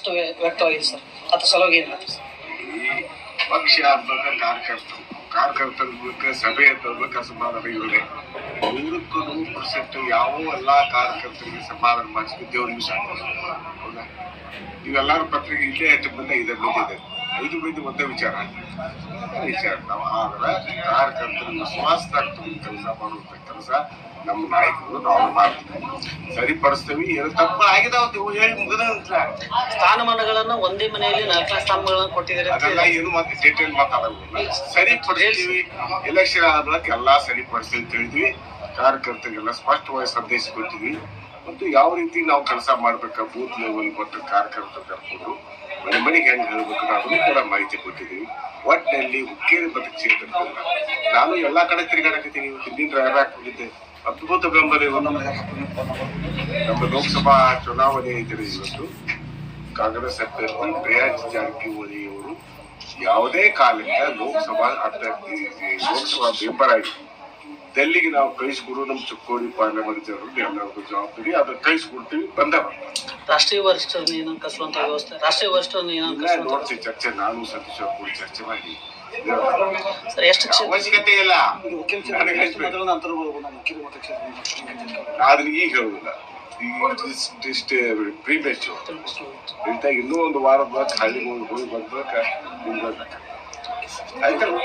ಸಾಕಷ್ಟು ವ್ಯಕ್ತವಾಗಿದೆ ಸರ್. ಅದ್ರ ಸಲುವಾಗಿ ಏನು ಹೇಳ್ತೀವಿ ಸರ್? ಈ ಪಕ್ಷ ಹಬ್ಬದ ಕಾರ್ಯಕರ್ತರ ಮೂಲಕ ಸಭೆ ಅಂತ ಸಮಾಧಾನ ಇವರೇ 100% ಯಾವ ಎಲ್ಲಾ ಕಾರ್ಯಕರ್ತರಿಗೆ ಸಮಾಧಾನ ಮಾಡಿಸಿ ದೇವರಿಗೆ ಸಂತೋಷ. ಹೌದಾ? ನೀವೆಲ್ಲಾರು ಪತ್ರಿಕೆ ಇಲ್ಲೇ ಹೆಚ್ಚು ಬಂದೆ ಇದೆ ಬಂದಿದೆ 5 ಮಂದಿ ಒಂದೇ ವಿಚಾರ ನಾವು ಆದ್ರೆ ಕಾರ್ಯಕರ್ತರಿಗೆ ವಿಶ್ವಾಸದಾಗ ಕೆಲಸ ಮಾಡುವಂತ ಕೆಲಸ ನಮ್ಮ ನಾಯಕರು ನಾವು ಮಾಡ್ತೀವಿ, ಸರಿಪಡಿಸ್ತೀವಿ. ಏನು ತಪ್ಪ ಆಗಿದಾವ ಹೇಳಿ ಮುಗಿದ ಸ್ಥಾನಮಾನಗಳನ್ನ ಒಂದೇ ಮನೆಯಲ್ಲಿ 4 ಸ್ಥಾನಗಳನ್ನು ಕೊಟ್ಟಿದ್ದಾರೆ. ಅದೆಲ್ಲ ಏನು ಮತ್ತೆ ಡೀಟೇಲ್ ಮಾತಾಡೋದಿಲ್ಲ. ಸರಿಪಡಿಸ್ತೀವಿ, ಎಲೆಕ್ಷನ್ ಆದ್ಮೇಲೆ ಎಲ್ಲಾ ಸರಿಪಡಿಸ್ತೀವಿ ಅಂತ ಹೇಳಿದ್ವಿ. ಕಾರ್ಯಕರ್ತರಿಗೆಲ್ಲ ಸ್ಪಷ್ಟವಾಗಿ ಸಂದೇಶ ಕೊಟ್ಟಿದ್ವಿ. ಮತ್ತು ಯಾವ ರೀತಿ ನಾವು ಕೆಲಸ ಮಾಡ್ಬೇಕ ಬೂತ್ ಲೆವೆಲ್ ಮತ್ತು ಕಾರ್ಯಕರ್ತರು ಕರ್ಕೊಂಡು ಮನೆ ಮನೆಗೆ ಹೆಂಗೆ ಹೇಳ್ಬೇಕು ಅದನ್ನು ಕೂಡ ಮಾಹಿತಿ ಕೊಟ್ಟಿದ್ದೀವಿ. ಒಟ್ಟಿನಲ್ಲಿ ಹುಕ್ಕೇರಿ ಮತಕ್ಷೇತ್ರದಿಂದ ನಾನು ಎಲ್ಲಾ ಕಡೆ ತಿರುಗಾಡಕತ್ತೀನಿ. ಹಿಂದಿನ ರಾಯರಾಕ್ ಹೋಗಿದ್ದೆ, ಅದ್ಭುತ ಬೆಂಬಲ. ನಮ್ಮ ಲೋಕಸಭಾ ಚುನಾವಣೆ ಇದ್ರೆ ಇವತ್ತು ಕಾಂಗ್ರೆಸ್ ಅಭ್ಯರ್ಥಿ ಪ್ರಿಯಾಂಕ್ ಜಾರಕಿಹೊಳಿ ಅವರು ಯಾವುದೇ ಕಾಲಕ್ಕೆ ಲೋಕಸಭಾ ಅಭ್ಯರ್ಥಿ ಲೋಕಸಭಾ ಮೆಂಬರ್ ಆಗಿ ಡೆಲ್ಲಿಗೆ ನಾವು ಕಳಿಸ್ಕೊಡು. ನಮ್ಮ ಚಿಕ್ಕೋಡಿ ಪಾರ್ಲಿಮೆಂಟ್ ಜನರು ಎಲ್ಲರಿಗೂ ಜವಾಬ್ದಾರಿ ಅದನ್ನ ಕಳಿಸ್ಕೊಡ್ತೀವಿ. ಬಂದವ ರಾಷ್ಟ್ರೀಯ ವರಿಷ್ಠರನ್ನ ಏನೋ ಕಸುವಂತ ವ್ಯವಸ್ಥೆ, ರಾಷ್ಟ್ರೀಯ ವರಿಷ್ಠರನ್ನ ಏನೋ ನೋಡ್ತೀವಿ. ಚರ್ಚೆ ನಾನು ಸತೀಶ್ ಅವ್ರು ಕೂಡ ಚರ್ಚೆ ಮಾಡಿ ಸರ್ ಎಷ್ಟು ಅವಶ್ಯಕತೆ ಇಲ್ಲ. ಅದನ್ನ ಈಗ ಹೇಳುದಿಲ್ಲ, ಪ್ರೀಮೇಚ್ ಇನ್ನೂ ಒಂದು ವಾರದ ಹಳ್ಳಿಗೆ ಹೋಗಿ ಬಂದಾಗ ಆಯ್ತಲ್ಲ.